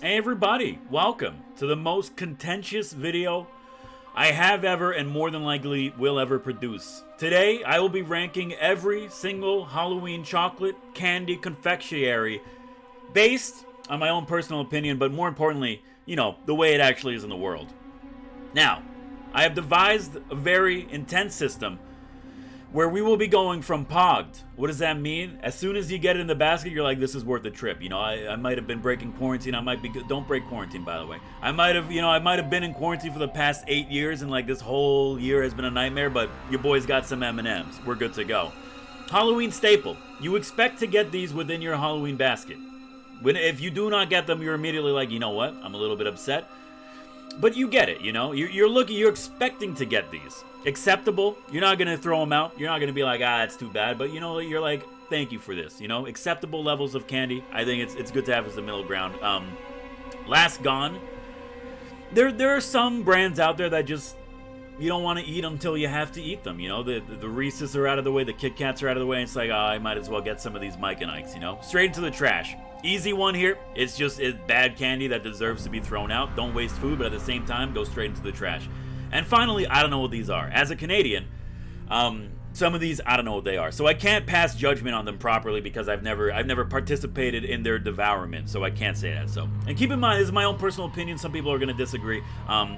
Hey everybody, welcome to the most contentious video I have ever and more than likely will ever produce. Today, I will be ranking every single Halloween chocolate, candy, confectionery based on my own personal opinion, but more importantly, you know, the way it actually is in the world. Now, I have devised a very intense system where we will be going from POGGED. What does that mean? As soon as you get it in the basket, you're like, this is worth the trip. You know, I might have been breaking quarantine. I might be, don't break quarantine, by the way. I might have been in quarantine for the past 8 years, and like this whole year has been a nightmare, but your boy's got some M&Ms. We're good to go. Halloween staple. You expect to get these within your Halloween basket. If you do not get them, you're immediately like, you know what? I'm a little bit upset. But you get it, you know? You're expecting to get these. Acceptable. You're not going to throw them out. You're not going to be like, it's too bad. But, you know, you're like, thank you for this, you know? Acceptable levels of candy. I think it's good to have as a middle ground. Last gone. There are some brands out there that just, you don't want to eat until you have to eat them, you know? The Reese's are out of the way. The Kit Kats are out of the way. And it's like, I might as well get some of these Mike and Ikes, you know? Straight into the trash. Easy one here. It's bad candy that deserves to be thrown out. Don't waste food, but at the same time, go straight into the trash. And finally, I don't know what these are. As a Canadian, some of these, I don't know what they are. So I can't pass judgment on them properly because I've never participated in their devourment. So I can't say that. So, and keep in mind, this is my own personal opinion. Some people are going to disagree.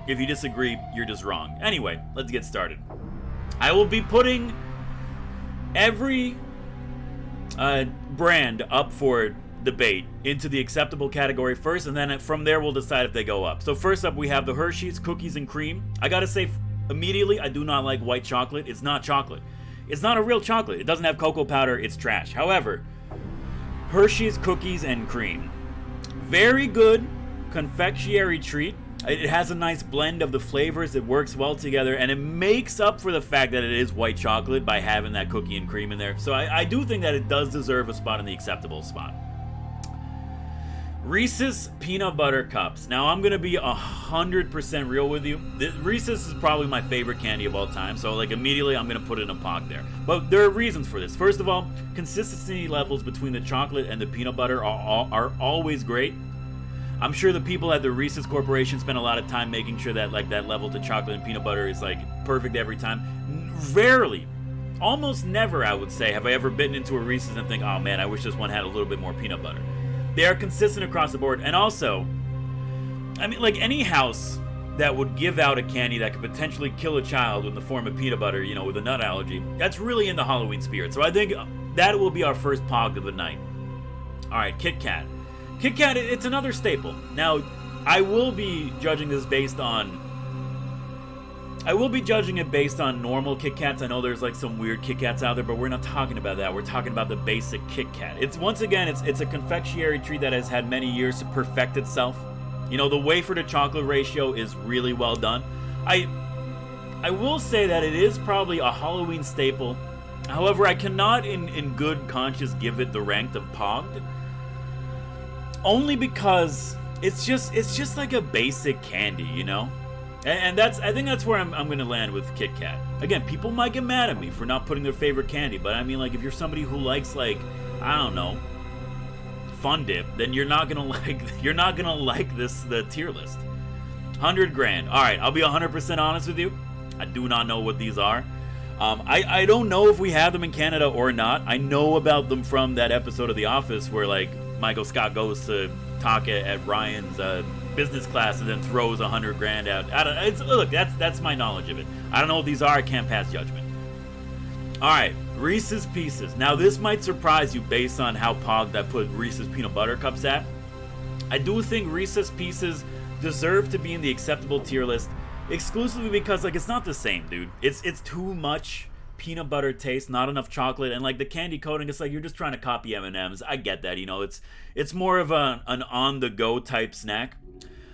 If you disagree, you're just wrong. Anyway, let's get started. I will be putting every brand up for debate into the acceptable category first, and then from there we'll decide if they go up. So first up, we have the Hershey's Cookies and Cream. I gotta say immediately, I do not like white chocolate. It's not chocolate. It's not a real chocolate. It doesn't have cocoa powder. It's trash. However, Hershey's Cookies and Cream, very good confectionery treat. It has a nice blend of the flavors. It works well together, and it makes up for the fact that it is white chocolate by having that cookie and cream in there. So I do think that it does deserve a spot in the acceptable spot. Reese's Peanut Butter Cups. Now, I'm going to be 100% real with you. Reese's is probably my favorite candy of all time, so like immediately I'm going to put it in a POG there. But there are reasons for this. First of all, consistency levels between the chocolate and the peanut butter are always great. I'm sure the people at the Reese's Corporation spend a lot of time making sure that like that level to chocolate and peanut butter is like perfect every time. Rarely, almost never, I would say, have I ever bitten into a Reese's and think, oh man, I wish this one had a little bit more peanut butter. They are consistent across the board. And also, I mean, like any house that would give out a candy that could potentially kill a child in the form of peanut butter, you know, with a nut allergy, that's really in the Halloween spirit. So I think that will be our first POG of the night. All right, Kit Kat. Kit Kat, it's another staple. Now, I will be judging this based on... I will be judging it based on normal Kit Kats. I know there's like some weird Kit Kats out there, but we're not talking about that. We're talking about the basic Kit Kat. It's once again, it's a confectionery treat that has had many years to perfect itself. You know, the wafer to chocolate ratio is really well done. I will say that it is probably a Halloween staple. However, I cannot in good conscience give it the rank of POGGED. Only because it's just like a basic candy, you know? And I think that's where I'm going to land with Kit Kat. Again, people might get mad at me for not putting their favorite candy, but I mean, like, if you're somebody who likes, like, I don't know, Fun Dip, then you're not gonna like the tier list. 100 grand. All right, I'll be 100% honest with you. I do not know what these are. I don't know if we have them in Canada or not. I know about them from that episode of The Office where like Michael Scott goes to talk at Ryan's business class and then throws 100 grand out. Look, that's my knowledge of it. I don't know what these are. I can't pass judgment. All right, Reese's Pieces. Now this might surprise you based on how POGGED I put Reese's Peanut Butter Cups at. I do think Reese's Pieces deserve to be in the acceptable tier list exclusively because like it's not the same, dude. It's too much peanut butter taste, not enough chocolate, and like the candy coating, it's like you're just trying to copy M&Ms. I get that, you know. It's more of an on-the-go type snack.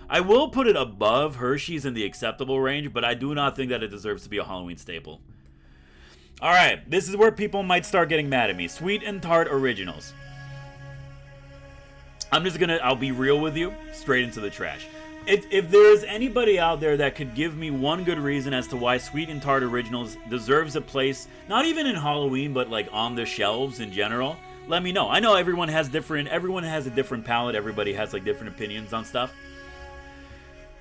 I will put it above Hershey's in the acceptable range, but I do not think that it deserves to be a Halloween staple. Alright, this is where people might start getting mad at me. Sweet and Tart Originals. I'll be real with you, straight into the trash. If there is anybody out there that could give me one good reason as to why Sweet and Tart Originals deserves a place, not even in Halloween, but like on the shelves in general, let me know. I know everyone has a different palate. Everybody has like different opinions on stuff.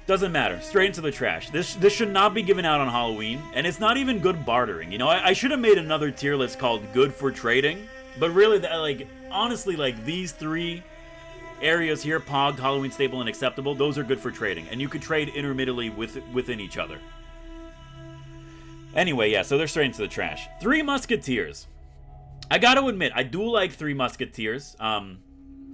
Doesn't matter. Straight into the trash. This should not be given out on Halloween, and it's not even good bartering. You know, I should have made another tier list called good for trading, but really, like, honestly, like, these 3 areas here, Pogged, Halloween staple, and acceptable, those are good for trading, and you could trade intermittently within each other. Anyway, yeah, so they're straight into the trash. 3 Musketeers. I gotta admit, I do like 3 Musketeers.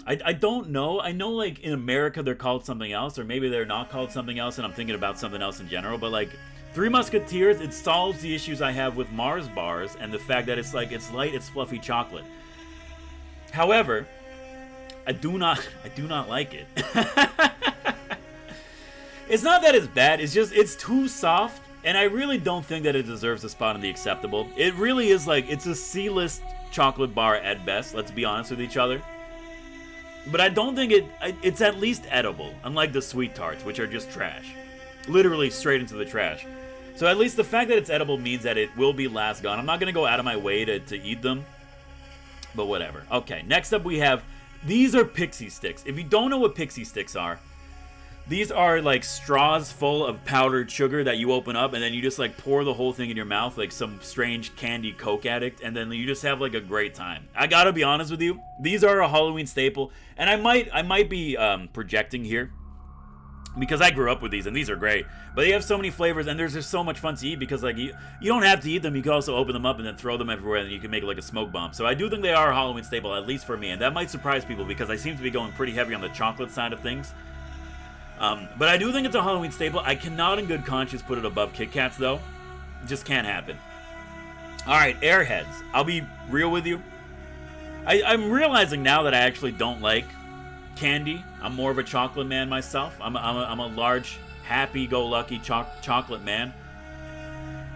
I don't know. I know, like, in America they're called something else, or maybe they're not called something else, and I'm thinking about something else in general, but, like, 3 Musketeers, it solves the issues I have with Mars bars, and the fact that it's, like, it's light, it's fluffy chocolate. However, I do not like it. It's not that it's bad, it's just, it's too soft, and I really don't think that it deserves a spot in the acceptable. It really is, like, it's a C-list chocolate bar at best, let's be honest with each other. But I don't think it's at least edible, unlike the sweet tarts, which are just trash. Literally straight into the trash. So at least the fact that it's edible means that it will be last gone. I'm not going to go out of my way to eat them, but whatever. Okay, next up we have, these are Pixie Stix. If you don't know what Pixie Stix are, these are like straws full of powdered sugar that you open up and then you just like pour the whole thing in your mouth like some strange candy Coke addict, and then you just have like a great time. I gotta be honest with you, these are a Halloween staple, and I might be projecting here because I grew up with these and these are great, but they have so many flavors and there's just so much fun to eat because like you don't have to eat them, you can also open them up and then throw them everywhere and you can make it like a smoke bomb. So I do think they are a Halloween staple, at least for me, and that might surprise people because I seem to be going pretty heavy on the chocolate side of things. But I do think it's a Halloween staple. I cannot in good conscience put it above Kit Kats, though. It just can't happen. Alright, Airheads. I'll be real with you. I'm realizing now that I actually don't like candy. I'm more of a chocolate man myself. I'm a large, happy-go-lucky chocolate man.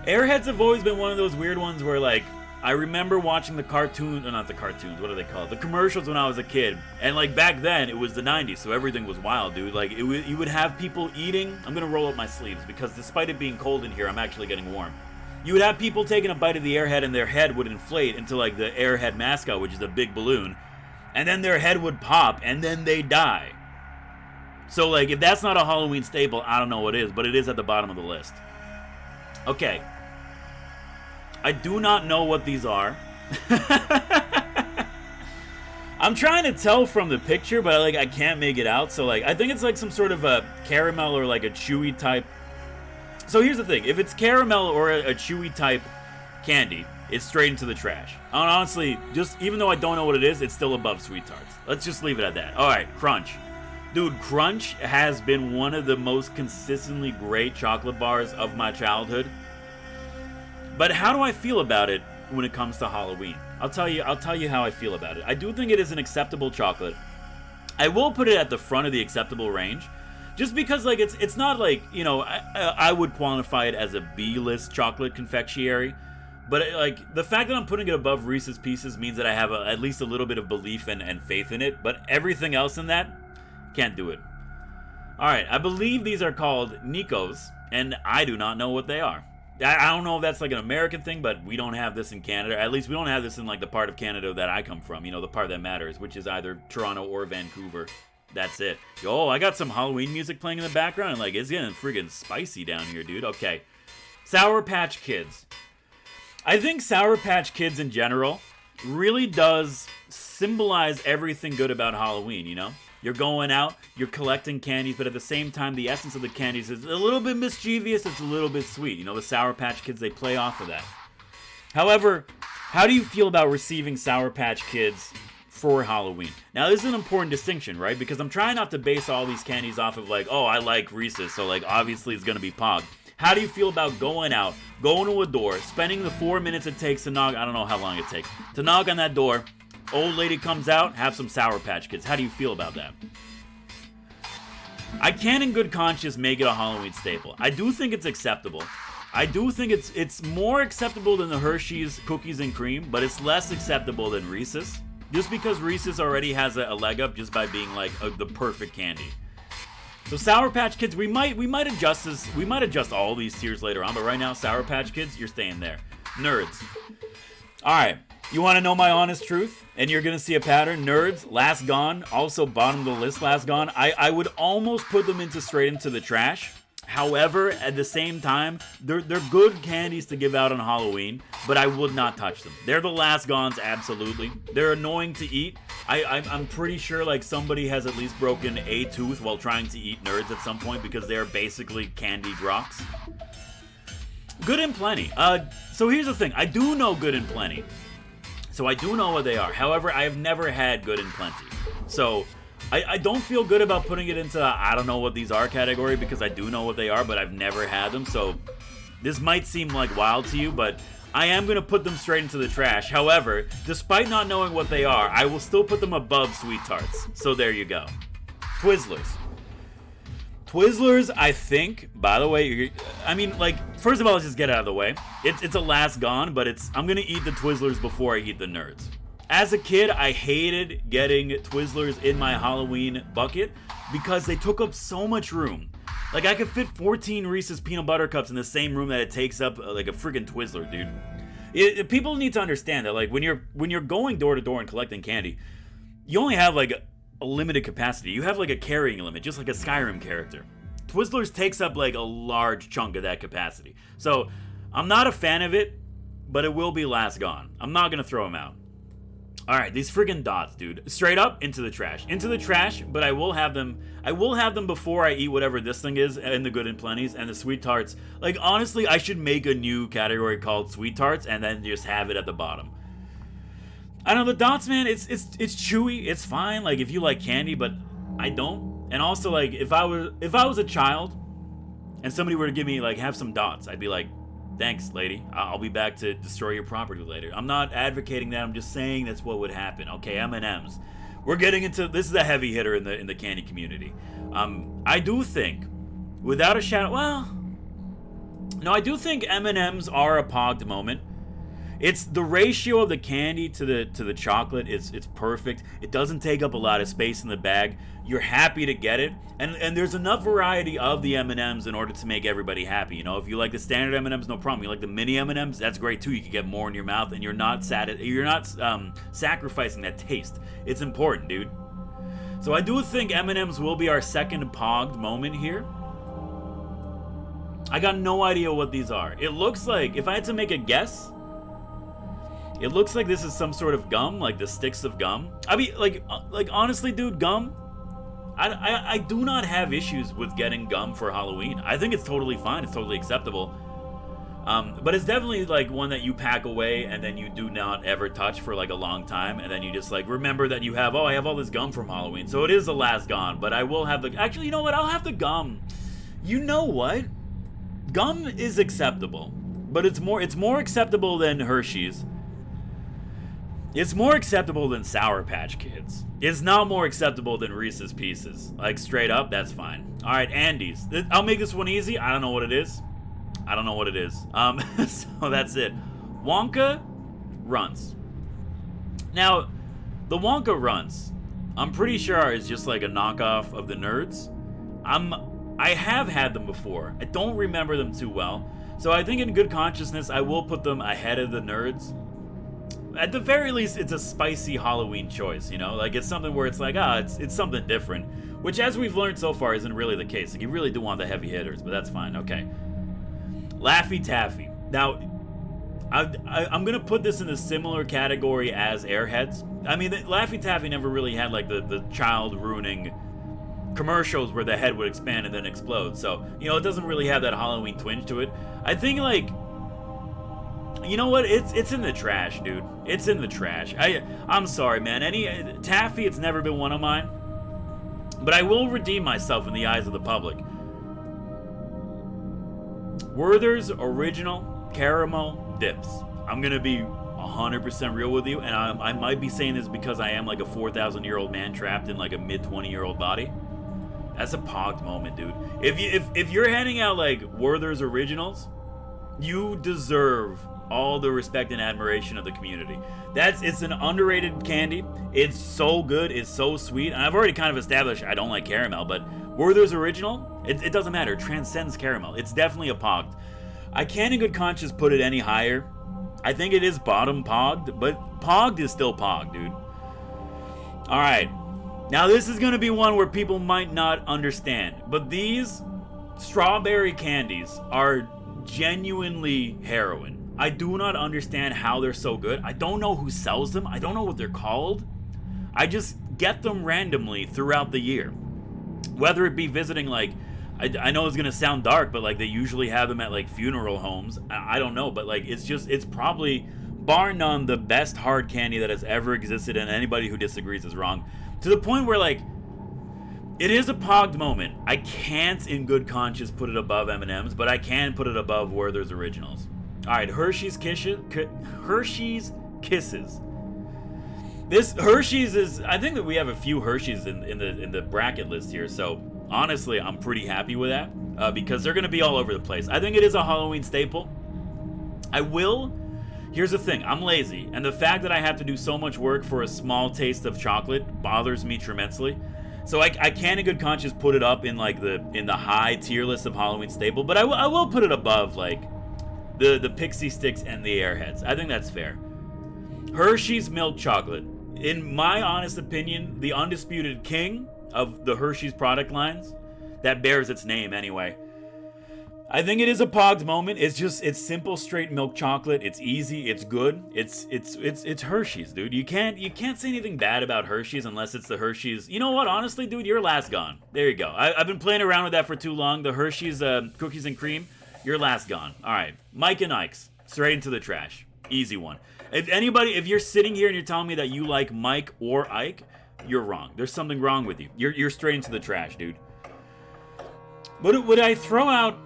Airheads have always been one of those weird ones where, like, I remember watching the not the cartoons, what are they called? The commercials when I was a kid. And like back then, it was the 90s, so everything was wild, dude. Like, you would have people eating. I'm gonna roll up my sleeves because despite it being cold in here, I'm actually getting warm. You would have people taking a bite of the Airhead and their head would inflate into like the Airhead mascot, which is a big balloon. And then their head would pop and then they die. So like, if that's not a Halloween staple, I don't know what is, but it is at the bottom of the list. Okay. I do not know what these are. I'm trying to tell from the picture, but like I can't make it out. So like I think it's like some sort of a caramel or like a chewy type. So here's the thing: if it's caramel or a chewy type candy, it's straight into the trash. And honestly, just even though I don't know what it is, it's still above sweet tarts. Let's just leave it at that. All right, Crunch. Dude, Crunch has been one of the most consistently great chocolate bars of my childhood. But how do I feel about it when it comes to Halloween? I'll tell you how I feel about it. I do think it is an acceptable chocolate. I will put it at the front of the acceptable range, just because like it's not like, you know, I would quantify it as a B-list chocolate confectionery, but like the fact that I'm putting it above Reese's Pieces means that I have at least a little bit of belief and faith in it. But everything else in that, can't do it. All right, I believe these are called Nikos, and I do not know what they are. I don't know if that's like an American thing, but we don't have this in Canada. At least we don't have this in like the part of Canada that I come from, you know, the part that matters, which is either Toronto or Vancouver. That's it. Yo, I got some Halloween music playing in the background, and like it's getting friggin' spicy down here, dude. Okay. Sour Patch Kids. I think Sour Patch Kids in general really does symbolize everything good about Halloween, you know? You're going out, you're collecting candies, but at the same time, the essence of the candies is a little bit mischievous, it's a little bit sweet. You know, the Sour Patch Kids, they play off of that. However, how do you feel about receiving Sour Patch Kids for Halloween? Now, this is an important distinction, right? Because I'm trying not to base all these candies off of like, oh, I like Reese's, so like, obviously it's gonna be Pog. How do you feel about going out, going to a door, spending the 4 minutes it takes to knock, I don't know how long it takes, to knock on that door, old lady comes out, have some Sour Patch Kids. How do you feel about that? I can in good conscience make it a Halloween staple. I do think it's acceptable. I do think it's more acceptable than the Hershey's Cookies and Cream, but it's less acceptable than Reese's. Just because Reese's already has a leg up just by being like the perfect candy. So Sour Patch Kids, we might adjust all these tiers later on, but right now Sour Patch Kids, you're staying there. Nerds. Alright. You want to know my honest truth? And you're going to see a pattern. Nerds, last gone. Also bottom of the list, last gone. I would almost put them straight into the trash. However, at the same time, they're good candies to give out on Halloween, but I would not touch them. They're the last gones, absolutely. They're annoying to eat. I'm pretty sure like somebody has at least broken a tooth while trying to eat Nerds at some point because they're basically candied rocks. Good and plenty. So here's the thing. I do know good and plenty. So I do know what they are. However, I have never had good and plenty. So I don't feel good about putting it into I don't know what these are category because I do know what they are, but I've never had them. So this might seem like wild to you, but I am going to put them straight into the trash. However, despite not knowing what they are, I will still put them above Sweet Tarts. So there you go. Twizzlers. Twizzlers, I think, by the way, I mean, like, first of all, let's just get out of the way. It's a last gone, but I'm going to eat the Twizzlers before I eat the Nerds. As a kid, I hated getting Twizzlers in my Halloween bucket because they took up so much room. Like, I could fit 14 Reese's peanut butter cups in the same room that it takes up, like, a freaking Twizzler, dude. People need to understand that, like, when you're going door to door and collecting candy, you only have, like, a limited capacity. You have like a carrying limit, just like a Skyrim character. Twizzlers takes up like a large chunk of that capacity. So I'm not a fan of it, but it will be last gone. I'm not gonna throw them out. Alright, these friggin' dots, dude. Straight up into the trash. Into the trash, but I will have them before I eat whatever this thing is, and the good and plenties, and the Sweet Tarts. Like, honestly, I should make a new category called Sweet Tarts, and then just have it at the bottom. I know the dots, man, it's chewy, it's fine, like, if you like candy, but I don't. And also, like, if I was a child, and somebody were to give me, like, have some dots, I'd be like, thanks, lady, I'll be back to destroy your property later. I'm not advocating that, I'm just saying that's what would happen. Okay, M&M's. We're getting into, this is a heavy hitter in the candy community. I do think, without a shadow, well, no, I do think M&M's are a pogged moment. It's the ratio of the candy to the chocolate. It's perfect. It doesn't take up a lot of space in the bag. You're happy to get it, and there's enough variety of the M&Ms in order to make everybody happy. You know, if you like the standard M&Ms, no problem. You like the mini M&Ms, that's great too. You can get more in your mouth, and you're not sacrificing that taste. It's important, dude. So I do think M&Ms will be our second pogged moment here. I got no idea what these are. It looks like, if I had to make a guess, it looks like this is some sort of gum, like the sticks of gum. I mean, like honestly, dude, gum. I do not have issues with getting gum for Halloween. I think it's totally fine. It's totally acceptable. But it's definitely like one that you pack away and then you do not ever touch for like a long time, and then you just like remember that you have, oh, I have all this gum from Halloween. So it is the last gone, but I will have the, actually, you know what? I'll have the gum. You know what? Gum is acceptable, but it's more acceptable than Hershey's. It's more acceptable than Sour Patch Kids. It's not more acceptable than Reese's Pieces. Like, straight up, that's fine. Alright, Andes. I'll make this one easy. I don't know what it is. So that's it. Wonka Runts. Now, the Wonka Runts, I'm pretty sure is just like a knockoff of the Nerds. I have had them before. I don't remember them too well. So I think in good consciousness, I will put them ahead of the Nerds. At the very least, it's a spicy Halloween choice, you know? Like, it's something where it's like, it's something different. Which, as we've learned so far, isn't really the case. Like, you really do want the heavy hitters, but that's fine, okay. Laffy Taffy. Now, I'm gonna put this in a similar category as Airheads. I mean, Laffy Taffy never really had, like, the child-ruining commercials where the head would expand and then explode. So, you know, it doesn't really have that Halloween twinge to it. I think, like, you know what? It's in the trash, dude. It's in the trash. I'm sorry, man. Taffy, it's never been one of mine. But I will redeem myself in the eyes of the public. Werther's Original Caramel Dips. I'm gonna be 100% real with you, and I might be saying this because I am like a 4,000-year-old man trapped in like a mid-20-year-old body. That's a pogged moment, dude. If you're handing out like Werther's Originals, you deserve all the respect and admiration of the community. It's an underrated candy. It's so good. It's so sweet. And I've already kind of established I don't like caramel, but Werther's Original, it doesn't matter. It transcends caramel. It's definitely a pogged. I can't in good conscience put it any higher. I think it is bottom pogged, but pogged is still pogged, dude. Alright. Now this is going to be one where people might not understand, but these strawberry candies are genuinely heroin. I do not understand how they're so good. I don't know who sells them. I don't know what they're called. I just get them randomly throughout the year. Whether it be visiting, like, I know it's going to sound dark, but like they usually have them at like funeral homes. I don't know, but like it's probably, bar none, the best hard candy that has ever existed, and anybody who disagrees is wrong. To the point where like, it is a pogged moment. I can't in good conscience put it above M&M's, but I can put it above Werther's Originals. Alright, Hershey's Kisses. This Hershey's is, I think that we have a few Hershey's in the bracket list here, so honestly, I'm pretty happy with that, because they're going to be all over the place. I think it is a Halloween staple. Here's the thing, I'm lazy, and the fact that I have to do so much work for a small taste of chocolate bothers me tremendously. So I can in good conscience put it up in like the high tier list of Halloween staple, but I will put it above like the Pixie Stix and the Airheads. I think that's fair. Hershey's milk chocolate, in my honest opinion, the undisputed king of the Hershey's product lines, that bears its name anyway. I think it is a pogged moment. It's simple, straight milk chocolate. It's easy. It's good. It's Hershey's, dude. You can't say anything bad about Hershey's unless it's the Hershey's. You know what? Honestly, dude, you're last gone. There you go. I've been playing around with that for too long. The Hershey's cookies and cream, you're last gone. All right, Mike and Ikes, straight into the trash. Easy one. If you're sitting here and you're telling me that you like Mike or Ike, you're wrong. There's something wrong with you. You're straight into the trash, dude. Would I throw out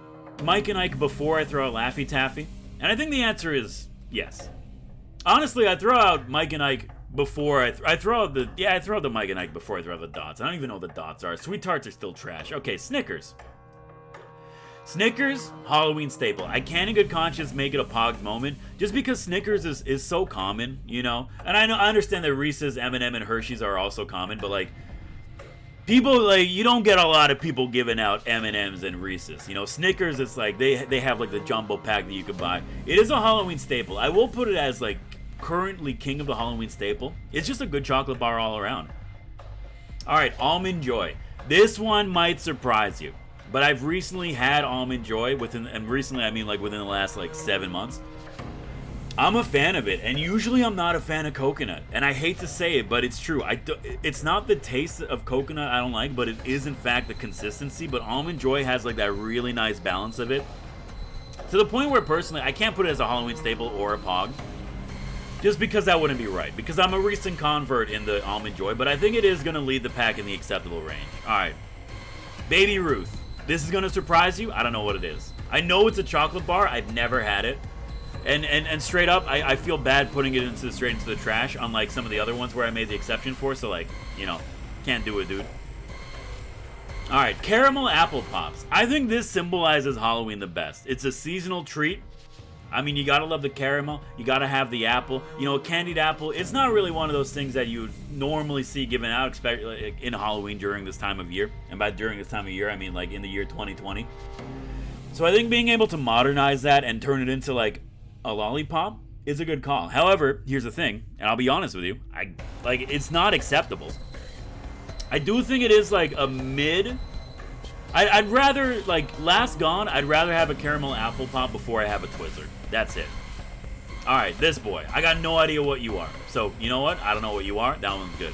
Mike and Ike before I throw out Laffy Taffy? And I think the answer is yes. Honestly, I throw out Mike and Ike before I throw out the Mike and Ike before I throw out the dots. I don't even know what the dots are. Sweet Tarts are still trash. Okay, Snickers. Snickers, Halloween staple. I can in good conscience make it a pogged moment just because Snickers is so common, you know? And I understand that Reese's, M&M, and Hershey's are also common, but like, people, like, you don't get a lot of people giving out M&M's and Reese's. You know, Snickers, it's like, they have like the jumbo pack that you could buy. It is a Halloween staple. I will put it as like currently king of the Halloween staple. It's just a good chocolate bar all around. Alright, Almond Joy. This one might surprise you. But I've recently had Almond Joy and recently I mean like within the last like 7 months. I'm a fan of it, and usually I'm not a fan of coconut. And I hate to say it, but it's true. It's not the taste of coconut I don't like, but it is in fact the consistency. But Almond Joy has like that really nice balance of it. To the point where personally, I can't put it as a Halloween staple or a pog. Just because that wouldn't be right. Because I'm a recent convert in the Almond Joy, but I think it is going to lead the pack in the acceptable range. Alright. Baby Ruth. This is going to surprise you. I don't know what it is. I know it's a chocolate bar. I've never had it. And straight up, I feel bad putting it straight into the trash, unlike some of the other ones where I made the exception for. So, like, you know, can't do it, dude. Alright, Caramel Apple Pops. I think this symbolizes Halloween the best. It's a seasonal treat. I mean, you gotta love the caramel. You gotta have the apple. You know, a candied apple, it's not really one of those things that you would normally see given out, especially in Halloween during this time of year. And by during this time of year, I mean like in the year 2020. So I think being able to modernize that and turn it into like a lollipop is a good call. However, here's the thing, and I'll be honest with you, it's not acceptable. I do think it is like a mid. I'd rather, like, last gone, I'd rather have a caramel apple pop before I have a Twizzler. That's it. Alright, this boy. I got no idea what you are. So, you know what? I don't know what you are. That one's good.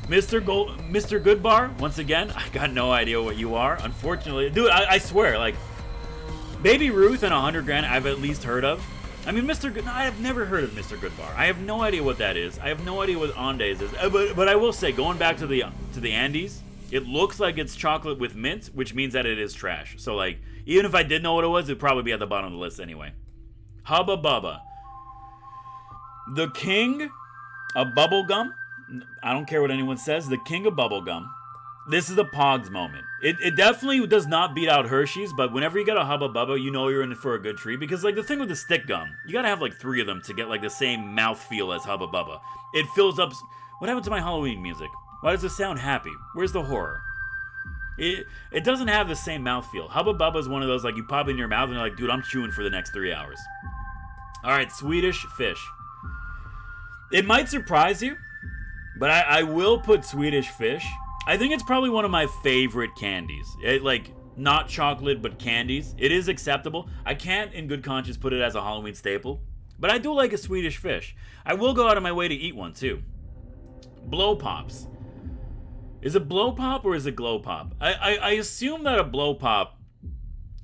Mr. Good Bar, once again, I got no idea what you are. Unfortunately, dude, I swear, like, Baby Ruth and 100 Grand I've at least heard of. I mean, I have never heard of Mr. Good Bar. I have no idea what that is. I have no idea what Andes is. But I will say, going back to the Andes, it looks like it's chocolate with mint, which means that it is trash. So, like, even if I did know what it was, it'd probably be at the bottom of the list anyway. Hubba Bubba. The king of bubblegum. I don't care what anyone says. The king of bubblegum. This is a Pogs moment. It definitely does not beat out Hershey's, but whenever you get a Hubba Bubba, you know you're in for a good treat. Because, like, the thing with the stick gum, you gotta have, like, 3 of them to get, like, the same mouthfeel as Hubba Bubba. It fills up... What happened to my Halloween music? Why does it sound happy? Where's the horror? It doesn't have the same mouthfeel. Hubba Bubba is one of those, like, you pop it in your mouth and you're like, dude, I'm chewing for the next 3 hours. All right, Swedish Fish. It might surprise you, but I will put Swedish Fish. I think it's probably one of my favorite candies. Like, not chocolate, but candies. It is acceptable. I can't, in good conscience, put it as a Halloween staple, but I do like a Swedish Fish. I will go out of my way to eat one, too. Blow Pops. Is it Blow Pop or is it Glow Pop? I assume that a Blow Pop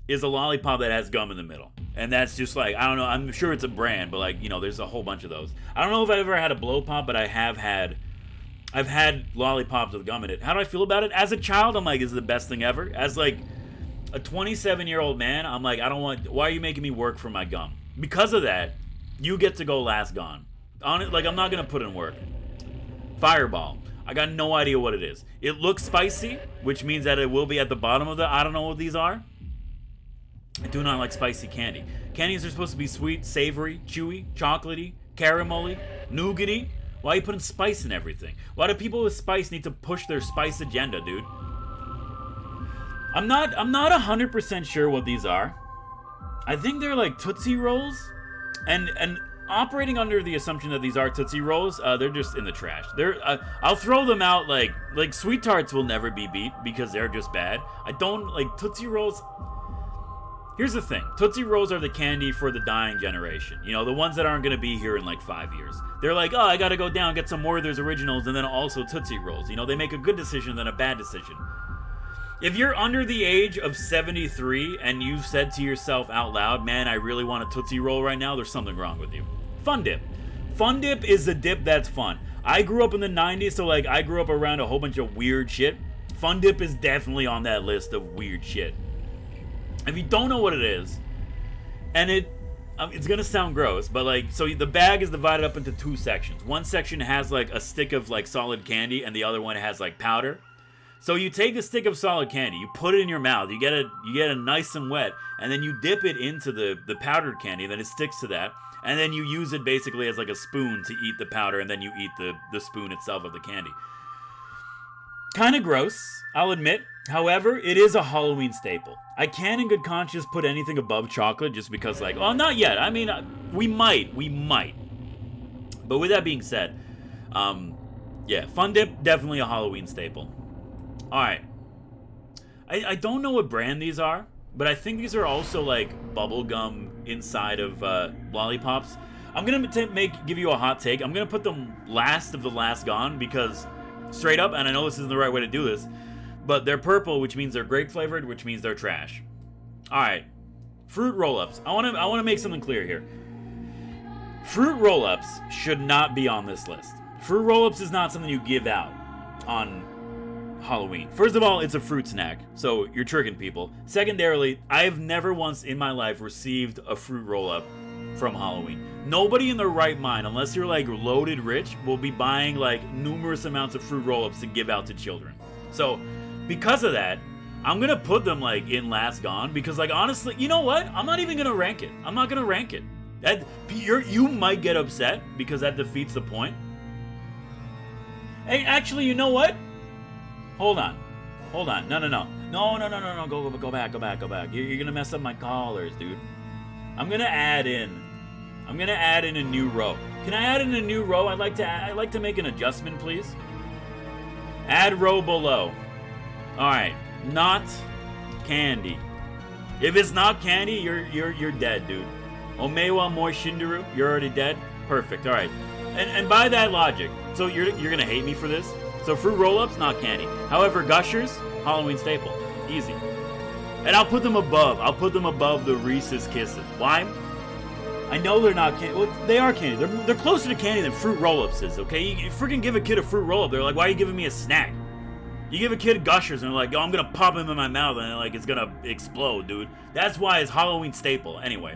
is a lollipop that has gum in the middle. And that's just like, I don't know, I'm sure it's a brand, but like, you know, there's a whole bunch of those. I don't know if I've ever had a Blow Pop, but I've had lollipops with gum in it. How do I feel about it? As a child, I'm like, this is the best thing ever. As like a 27-year-old man, I'm like, why are you making me work for my gum? Because of that, you get to go last gone. Like, I'm not going to put in work. Fireball. I got no idea what it is. It looks spicy, which means that it will be at the bottom of the... I don't know what these are. I do not like spicy candy. Candies are supposed to be sweet, savory, chewy, chocolatey, caramelly, nougaty. Why are you putting spice in everything? Why do people with spice need to push their spice agenda, dude? I'm not 100% sure what these are. I think they're like Tootsie Rolls. And operating under the assumption that these are Tootsie Rolls, they're just in the trash. I'll throw them out like Sweet Tarts will never be beat because they're just bad. I don't like Tootsie Rolls. Here's the thing. Tootsie Rolls are the candy for the dying generation. You know, the ones that aren't going to be here in like 5 years. They're like, oh, I got to go down, get some Werther's Originals, and then also Tootsie Rolls. You know, they make a good decision than a bad decision. If you're under the age of 73 and you've said to yourself out loud, man, I really want a Tootsie Roll right now, there's something wrong with you. Fun Dip. Fun Dip is a dip that's fun. I grew up in the 90s, so like I grew up around a whole bunch of weird shit. Fun Dip is definitely on that list of weird shit. If you don't know what it is, and it's gonna sound gross, but like, so the bag is divided up into two sections. One section has like a stick of like solid candy, and the other one has like powder. So you take a stick of solid candy, you put it in your mouth, you get it nice and wet, and then you dip it into the powdered candy, then it sticks to that, and then you use it basically as like a spoon to eat the powder, and then you eat the spoon itself of the candy. Kind of gross, I'll admit. However, it is a Halloween staple. I can't in good conscience put anything above chocolate just because like, oh, not yet. I mean, we might. But with that being said, yeah, Fun Dip, definitely a Halloween staple. Alright. I don't know what brand these are, but I think these are also like bubble gum inside of lollipops. I'm going to give you a hot take. I'm going to put them last of the last gone because straight up, and I know this isn't the right way to do this, but they're purple, which means they're grape flavored, which means they're trash. Alright. Fruit roll-ups. I want to make something clear here. Fruit roll-ups should not be on this list. Fruit roll-ups is not something you give out on Halloween. First of all, it's a fruit snack, so you're tricking people. Secondarily, I've never once in my life received a fruit roll-up from Halloween. Nobody in their right mind, unless you're like loaded rich, will be buying like numerous amounts of fruit roll-ups to give out to children. So, because of that, I'm gonna put them like in last gone because like honestly, you know what? I'm not even gonna rank it. I'm not gonna rank it. You might get upset because that defeats the point. Hey, actually, you know what? Hold on. No. Go back. You're gonna mess up my callers, dude. I'm gonna add in a new row. Can I add in a new row? I'd like to make an adjustment, please. Add row below. Alright. Not candy. If it's not candy, you're dead, dude. Omewa Moi Shinderu, you're already dead? Perfect, alright. And by that logic, so you're gonna hate me for this? So fruit roll-ups, not candy. However, Gushers, Halloween staple. Easy. And I'll put them above the Reese's Kisses. Why? I know they're not candy. Well, they are candy. They're closer to candy than fruit roll-ups is, okay? You freaking give a kid a fruit roll-up, they're like, why are you giving me a snack? You give a kid Gushers and they're like, oh, I'm gonna pop them in my mouth and like it's gonna explode, dude. That's why it's Halloween staple. Anyway.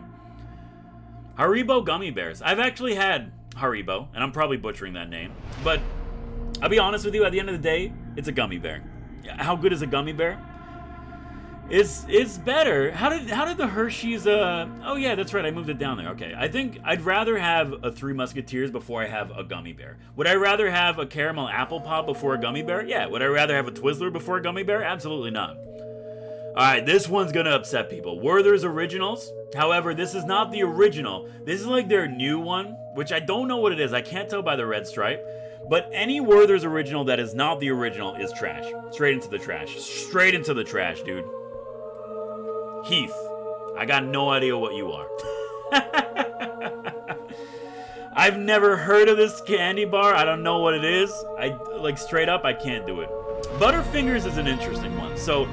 Haribo Gummy Bears. I've actually had Haribo, and I'm probably butchering that name, but I'll be honest with you, at the end of the day, it's a gummy bear. How good is a gummy bear? It's better. How did the Hershey's oh yeah, that's right, I moved it down there. Okay. I think I'd rather have a Three Musketeers before I have a gummy bear. Would I rather have a caramel apple pop before a gummy bear? Yeah. Would I rather have a Twizzler before a gummy bear? Absolutely not. Alright, this one's gonna upset people. Werther's Originals. However, this is not the original. This is like their new one, which I don't know what it is. I can't tell by the red stripe. But any Werther's Original that is not the original is trash. Straight into the trash. Straight into the trash, dude. Heath, I got no idea what you are. I've never heard of this candy bar. I don't know what it is. Like, straight up, I can't do it. Butterfingers is an interesting one. So,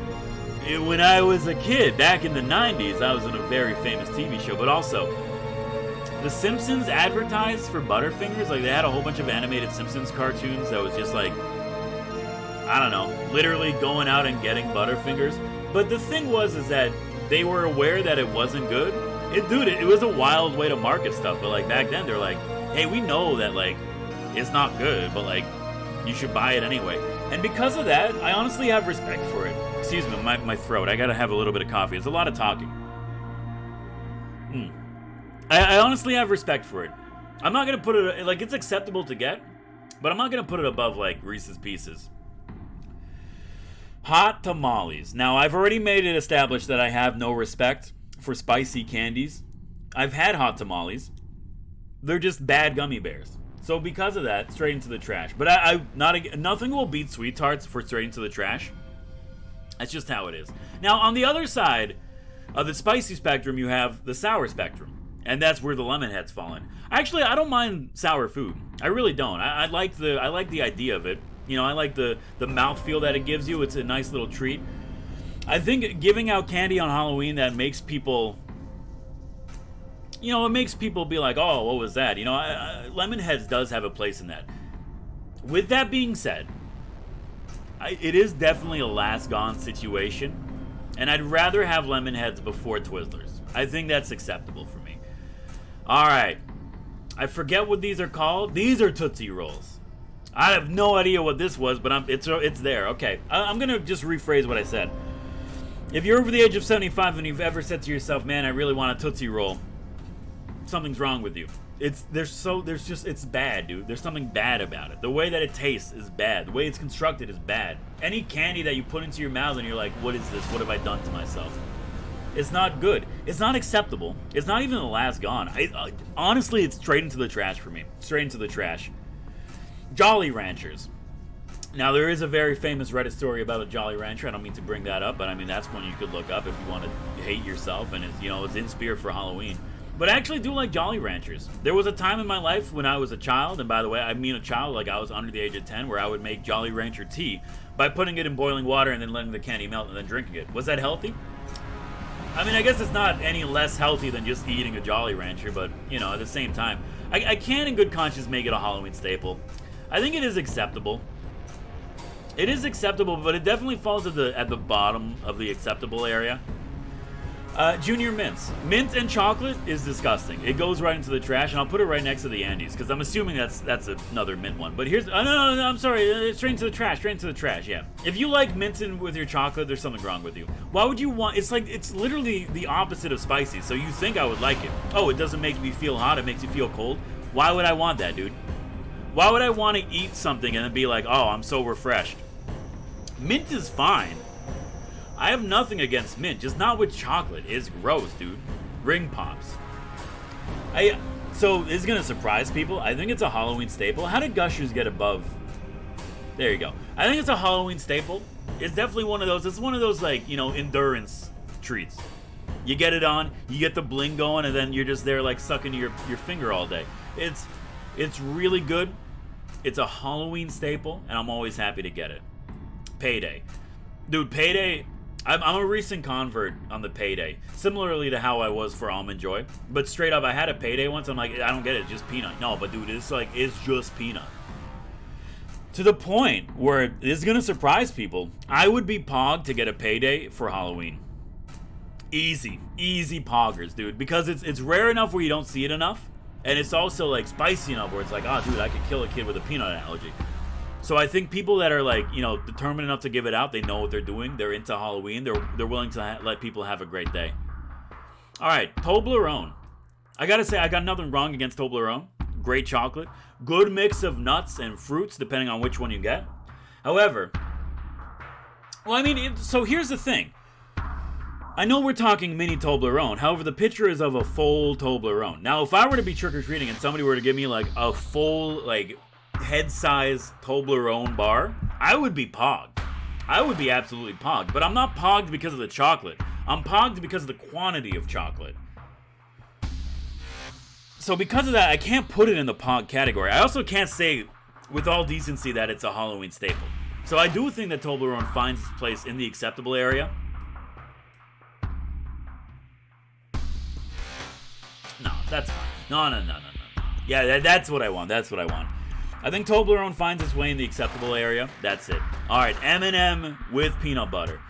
when I was a kid, back in the 90s, I was in a very famous TV show, but also, The Simpsons advertised for Butterfingers. Like, they had a whole bunch of animated Simpsons cartoons that was just like, I don't know, literally going out and getting Butterfingers. But the thing was is that they were aware that it wasn't good. It was a wild way to market stuff, but like back then they're like, hey, we know that like it's not good, but like you should buy it anyway. And because of that, I honestly have respect for it. Excuse me, my throat. I gotta have a little bit of coffee. It's a lot of talking. I honestly have respect for it. I'm not gonna put it, like, it's acceptable to get, but I'm not gonna put it above like Reese's Pieces. Hot tamales. Now, I've already made it established that I have no respect for spicy candies. I've had hot tamales. They're just bad gummy bears. So because of that, straight into the trash. But nothing will beat Sweet Tarts for straight into the trash. That's just how it is. Now, on the other side of the spicy spectrum, you have the sour spectrum. And that's where the lemon heads fall in. Actually, I don't mind sour food. I really don't. I like the idea of it. You know, I like the mouthfeel that it gives you. It's a nice little treat. I think giving out candy on Halloween that makes people, you know, it makes people be like, oh, what was that? You know, Lemonheads does have a place in that. With that being said, it is definitely a last gone situation. And I'd rather have Lemonheads before Twizzlers. I think that's acceptable for me. Alright. I forget what these are called. These are Tootsie Rolls. I have no idea what this was, but it's there. Okay, I'm going to just rephrase what I said. If you're over the age of 75 and you've ever said to yourself, man, I really want a Tootsie Roll, something's wrong with you. It's bad, dude. There's something bad about it. The way that it tastes is bad. The way it's constructed is bad. Any candy that you put into your mouth and you're like, what is this? What have I done to myself? It's not good. It's not acceptable. It's not even the last gone. Honestly, it's straight into the trash for me. Straight into the trash. Jolly Ranchers. Now, there is a very famous Reddit story about a Jolly Rancher. I don't mean to bring that up, but I mean, that's one you could look up if you want to hate yourself, and it's in spirit for Halloween. But I actually do like Jolly Ranchers. There was a time in my life when I was a child, and by the way, I mean a child, like I was under the age of 10, where I would make Jolly Rancher tea by putting it in boiling water and then letting the candy melt and then drinking it. Was that healthy? I mean, I guess it's not any less healthy than just eating a Jolly Rancher, but, you know, at the same time, I can't in good conscience make it a Halloween staple. I think it is acceptable. It is acceptable, but it definitely falls at the bottom of the acceptable area. Junior Mints. Mint and chocolate is disgusting. It goes right into the trash, and I'll put it right next to the Andes, because I'm assuming that's another mint one. But here's... no, I'm sorry. Straight into the trash, yeah. If you like mint with your chocolate, there's something wrong with you. Why would you want... It's literally the opposite of spicy, so you think I would like it. Oh, it doesn't make me feel hot, it makes you feel cold? Why would I want that, dude? Why would I want to eat something and then be like, oh, I'm so refreshed? Mint is fine. I have nothing against mint, just not with chocolate. It's gross, dude. Ring Pops. So this is gonna surprise people. I think it's a Halloween staple. How did Gushers get above? There you go. I think it's a Halloween staple. It's definitely one of those. It's one of those, like, you know, endurance treats. You get it on, you get the bling going, and then you're just there like sucking your finger all day. It's really good. It's a Halloween staple, and I'm always happy to get it. Payday. Dude, Payday, I'm a recent convert on the Payday. Similarly to how I was for Almond Joy. But straight up, I had a Payday once, I'm like, I don't get it, it's just peanut. No, but dude, it's just peanut. To the point where it's gonna surprise people. I would be pogged to get a Payday for Halloween. Easy poggers, dude. Because it's rare enough where you don't see it enough. And it's also, like, spicy enough where it's like, oh, dude, I could kill a kid with a peanut allergy. So I think people that are, like, you know, determined enough to give it out, they know what they're doing. They're into Halloween. They're willing to let people have a great day. All right, Toblerone. I gotta say, I got nothing wrong against Toblerone. Great chocolate. Good mix of nuts and fruits, depending on which one you get. However, well, I mean, so here's the thing. I know we're talking mini Toblerone, however, the picture is of a full Toblerone. Now, if I were to be trick-or-treating and somebody were to give me, like, a full, like, head-size Toblerone bar, I would be pogged. I would be absolutely pogged. But I'm not pogged because of the chocolate. I'm pogged because of the quantity of chocolate. So because of that, I can't put it in the pog category. I also can't say, with all decency, that it's a Halloween staple. So I do think that Toblerone finds its place in the acceptable area. No, that's fine. No. Yeah, that's what I want. That's what I want. I think Toblerone finds its way in the acceptable area. That's it. All right, M&M with peanut butter.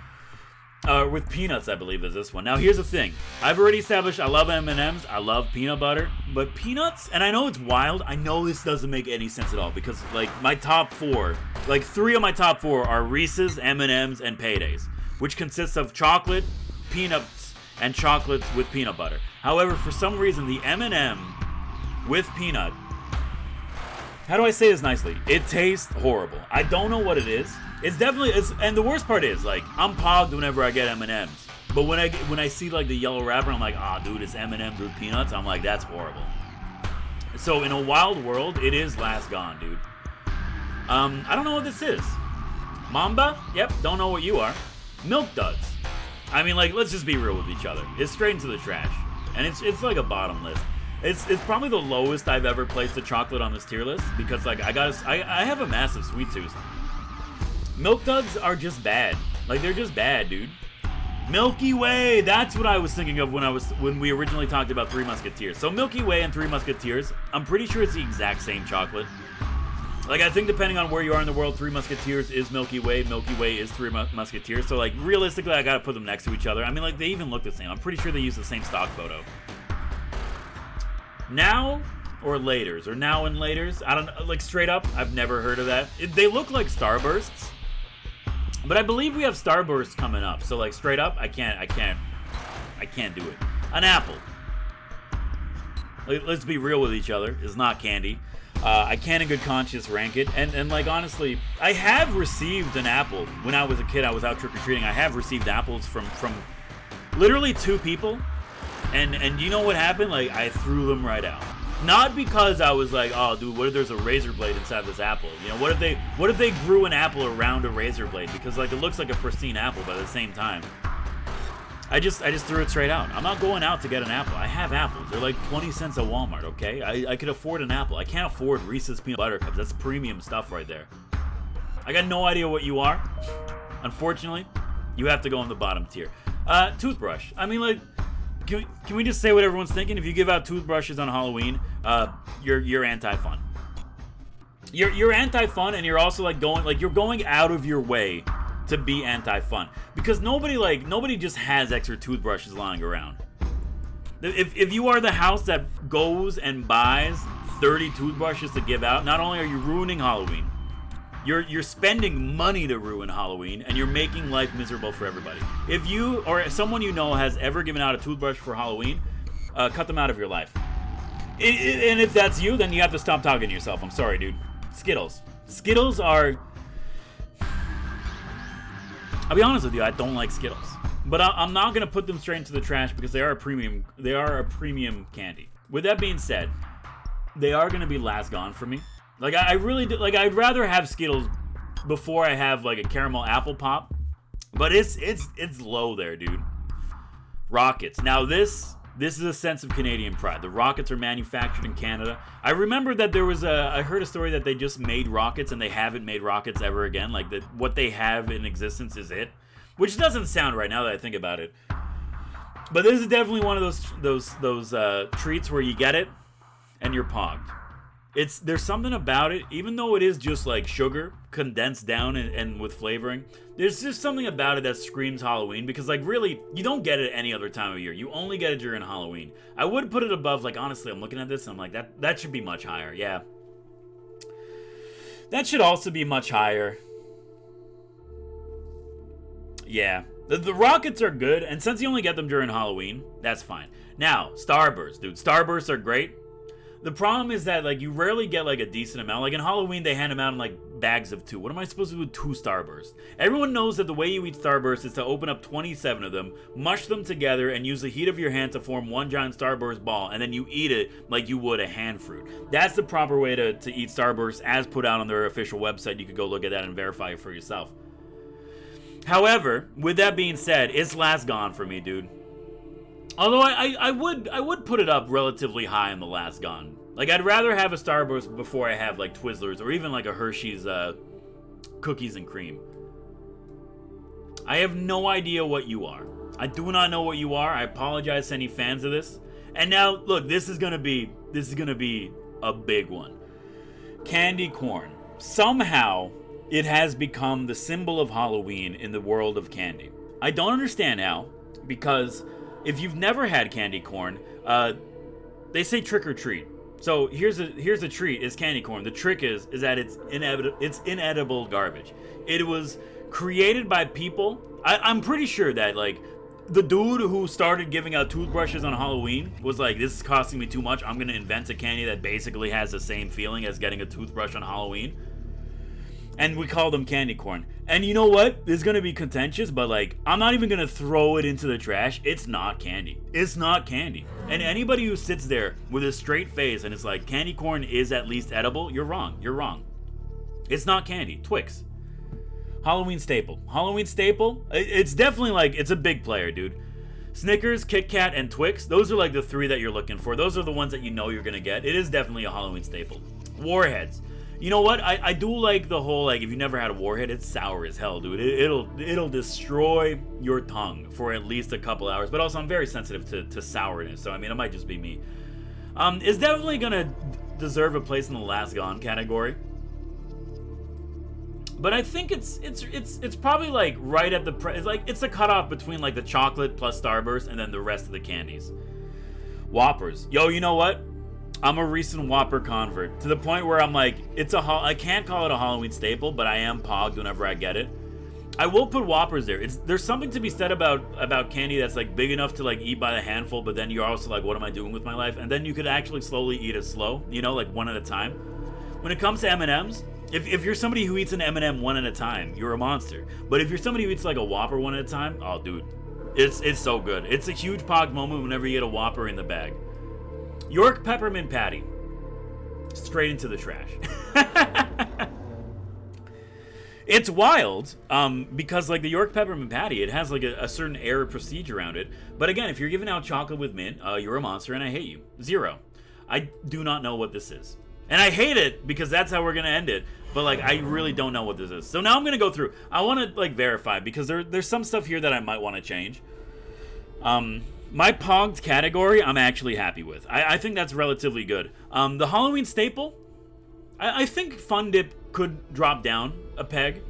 With peanuts, I believe, is this one. Now, here's the thing. I've already established I love M&Ms. I love peanut butter. But peanuts, and I know it's wild. I know this doesn't make any sense at all. Because, like, my top 4, like, 3 of my top 4 are Reese's, M&Ms, and Paydays. Which consists of chocolate, peanuts, and chocolates with peanut butter. However, for some reason, the M&M with peanut, how do I say this nicely? It tastes horrible. I don't know what it is. It's definitely, and the worst part is, like, I'm pogged whenever I get M&Ms. But when I see, like, the yellow wrapper, I'm like, dude, it's M&Ms with peanuts. I'm like, that's horrible. So, in a wild world, it is last gone, dude. I don't know what this is. Mamba? Yep, don't know what you are. Milk Duds. I mean, like, let's just be real with each other. It's straight into the trash. And it's like a bottom list. It's probably the lowest I've ever placed a chocolate on this tier list because, like, I have a massive sweet tooth. Milk Duds are just bad. Like, they're just bad, dude. Milky Way, that's what I was thinking of when we originally talked about Three Musketeers. So Milky Way and Three Musketeers, I'm pretty sure it's the exact same chocolate. Like, I think depending on where you are in the world, Three Musketeers is Milky Way is Three Musketeers. So, like, realistically, I gotta put them next to each other. I mean, like, they even look the same. I'm pretty sure they use the same stock photo. Now or laters, or now and laters. I don't know, like, straight up, I've never heard of that. They look like Starbursts, but I believe we have Starbursts coming up. So, like, straight up, I can't do it. An apple. Let's be real with each other. It's not candy. I can't in good conscience rank it. And like, honestly, I have received an apple. When I was a kid, I was out trick-or-treating. I have received apples from literally 2 people. And you know what happened? Like, I threw them right out. Not because I was like, oh, dude, what if there's a razor blade inside this apple? You know, what if they grew an apple around a razor blade? Because, like, it looks like a pristine apple, but at the same time, I just threw it straight out. I'm not going out to get an apple. I have apples. They're like 20 cents at Walmart, okay? I could afford an apple. I can't afford Reese's Peanut Butter Cups. That's premium stuff right there. I got no idea what you are. Unfortunately, you have to go in the bottom tier. Toothbrush. I mean, like, can we just say what everyone's thinking? If you give out toothbrushes on Halloween, you're anti-fun. You're anti-fun, and you're also like going out of your way to be anti-fun, because nobody just has extra toothbrushes lying around. If you are the house that goes and buys 30 toothbrushes to give out, not only are you ruining Halloween, you're spending money to ruin Halloween, and you're making life miserable for everybody. If you or someone you know has ever given out a toothbrush for Halloween, cut them out of your life. And if that's you, then you have to stop talking to yourself. I'm sorry, dude. Skittles. Skittles are... I'll be honest with you, I don't like Skittles. But I'm not going to put them straight into the trash because they are a premium candy. With that being said, they are going to be last gone for me. Like, I really do, like, I'd rather have Skittles before I have, like, a caramel apple pop. But it's low there, dude. Rockets. Now, this is a sense of Canadian pride. The Rockets are manufactured in Canada. I remember that I heard a story that they just made Rockets and they haven't made Rockets ever again. Like, what they have in existence is it. Which doesn't sound right now that I think about it. But this is definitely one of those treats where you get it and you're pogged. There's something about it, even though it is just like sugar condensed down and with flavoring. There's just something about it that screams Halloween, because, like, really, you don't get it any other time of year. You only get it during Halloween. I would put it above, like, honestly, I'm looking at this and I'm like, that should be much higher. Yeah. That should also be much higher. Yeah. The Rockets are good, and since you only get them during Halloween, that's fine. Now, Starburst, dude. Starbursts are great. The problem is that, like, you rarely get, like, a decent amount. Like, in Halloween, they hand them out in, like, bags of 2. What am I supposed to do with 2 Starburst? Everyone knows that the way you eat Starburst is to open up 27 of them, mush them together, and use the heat of your hand to form one giant Starburst ball, and then you eat it like you would a hand fruit. That's the proper way to eat Starburst, as put out on their official website. You could go look at that and verify it for yourself. However, with that being said, it's last gone for me, dude. Although I would put it up relatively high in the last gone. Like, I'd rather have a Starburst before I have, like, Twizzlers or even, like, a Hershey's cookies and cream. I have no idea what you are. I do not know what you are. I apologize to any fans of this. And now, look, this is gonna be a big one. Candy corn. Somehow, it has become the symbol of Halloween in the world of candy. I don't understand how, because if you've never had candy corn, they say trick or treat. So here's a treat: is candy corn. The trick is that it's inedible garbage. It was created by people. I'm pretty sure that, like, the dude who started giving out toothbrushes on Halloween was like, this is costing me too much. I'm gonna invent a candy that basically has the same feeling as getting a toothbrush on Halloween. And we call them candy corn. And you know what? It's gonna be contentious, but, like, I'm not even gonna throw it into the trash. It's not candy. It's not candy. And anybody who sits there with a straight face and is like, candy corn is at least edible, you're wrong. You're wrong. It's not candy. Twix. Halloween staple. Halloween staple? It's definitely, like, it's a big player, dude. Snickers, Kit Kat, and Twix, those are, like, the 3 that you're looking for. Those are the ones that you know you're gonna get. It is definitely a Halloween staple. Warheads. You know what? I do like the whole, like, if you never had a Warhead, it's sour as hell, dude. It'll destroy your tongue for at least a couple hours. But also, I'm very sensitive to sourness, so I mean, it might just be me. It's definitely gonna deserve a place in the last gone category. But I think it's probably, like, right at the it's a cutoff between, like, the chocolate plus Starburst and then the rest of the candies. Whoppers. Yo, you know what? I'm a recent Whopper convert, to the point where I'm like, I can't call it a Halloween staple, but I am pogged whenever I get it. I will put Whoppers there. There's something to be said about candy that's, like, big enough to, like, eat by the handful, but then you're also like, what am I doing with my life? And then you could actually slowly eat it slow, you know, like, one at a time. When it comes to M&Ms, if you're somebody who eats an M&M one at a time, you're a monster. But if you're somebody who eats, like, a Whopper one at a time, oh, dude, it's so good. It's a huge pog moment whenever you get a Whopper in the bag. York peppermint patty. Straight into the trash. It's wild, because, like, the York peppermint patty, it has, like, a certain air of prestige around it. But again, if you're giving out chocolate with mint, you're a monster and I hate you. 0. I do not know what this is. And I hate it because that's how we're going to end it. But, like, I really don't know what this is. So now I'm going to go through. I want to, like, verify, because there's some stuff here that I might want to change. My pogged category, I'm actually happy with. I think that's relatively good. The Halloween staple, I think Fun Dip could drop down a peg.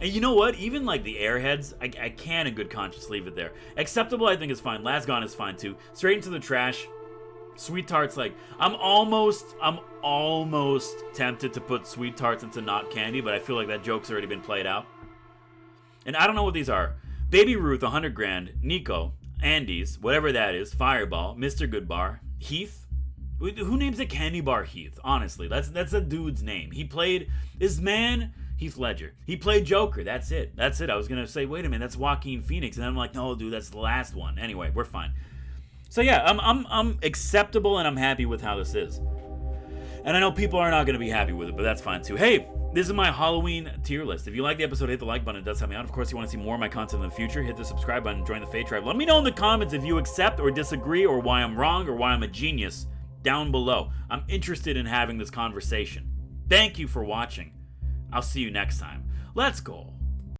And you know what? Even, like, the Airheads, I can in good conscience leave it there. Acceptable, I think, is fine. Last Gone is fine, too. Straight into the trash. Sweet Tarts, like, I'm almost tempted to put Sweet Tarts into not candy, but I feel like that joke's already been played out. And I don't know what these are. Baby Ruth, 100 grand. Nico. Andes, whatever that is, Fireball, Mr. Goodbar, Heath. Who names a candy bar Heath? Honestly, that's a dude's name. He played this man, Heath Ledger. He played Joker. That's it. I was gonna say, wait a minute, that's Joaquin Phoenix, and then I'm like, no, dude, that's the last one. Anyway, we're fine. So yeah, I'm acceptable and I'm happy with how this is. And I know people are not gonna be happy with it, but that's fine too. Hey. This is my Halloween tier list. If you like the episode, hit the like button. It does help me out. Of course, if you want to see more of my content in the future, hit the subscribe button and join the Fate Tribe. Let me know in the comments if you accept or disagree, or why I'm wrong, or why I'm a genius down below. I'm interested in having this conversation. Thank you for watching. I'll see you next time. Let's go.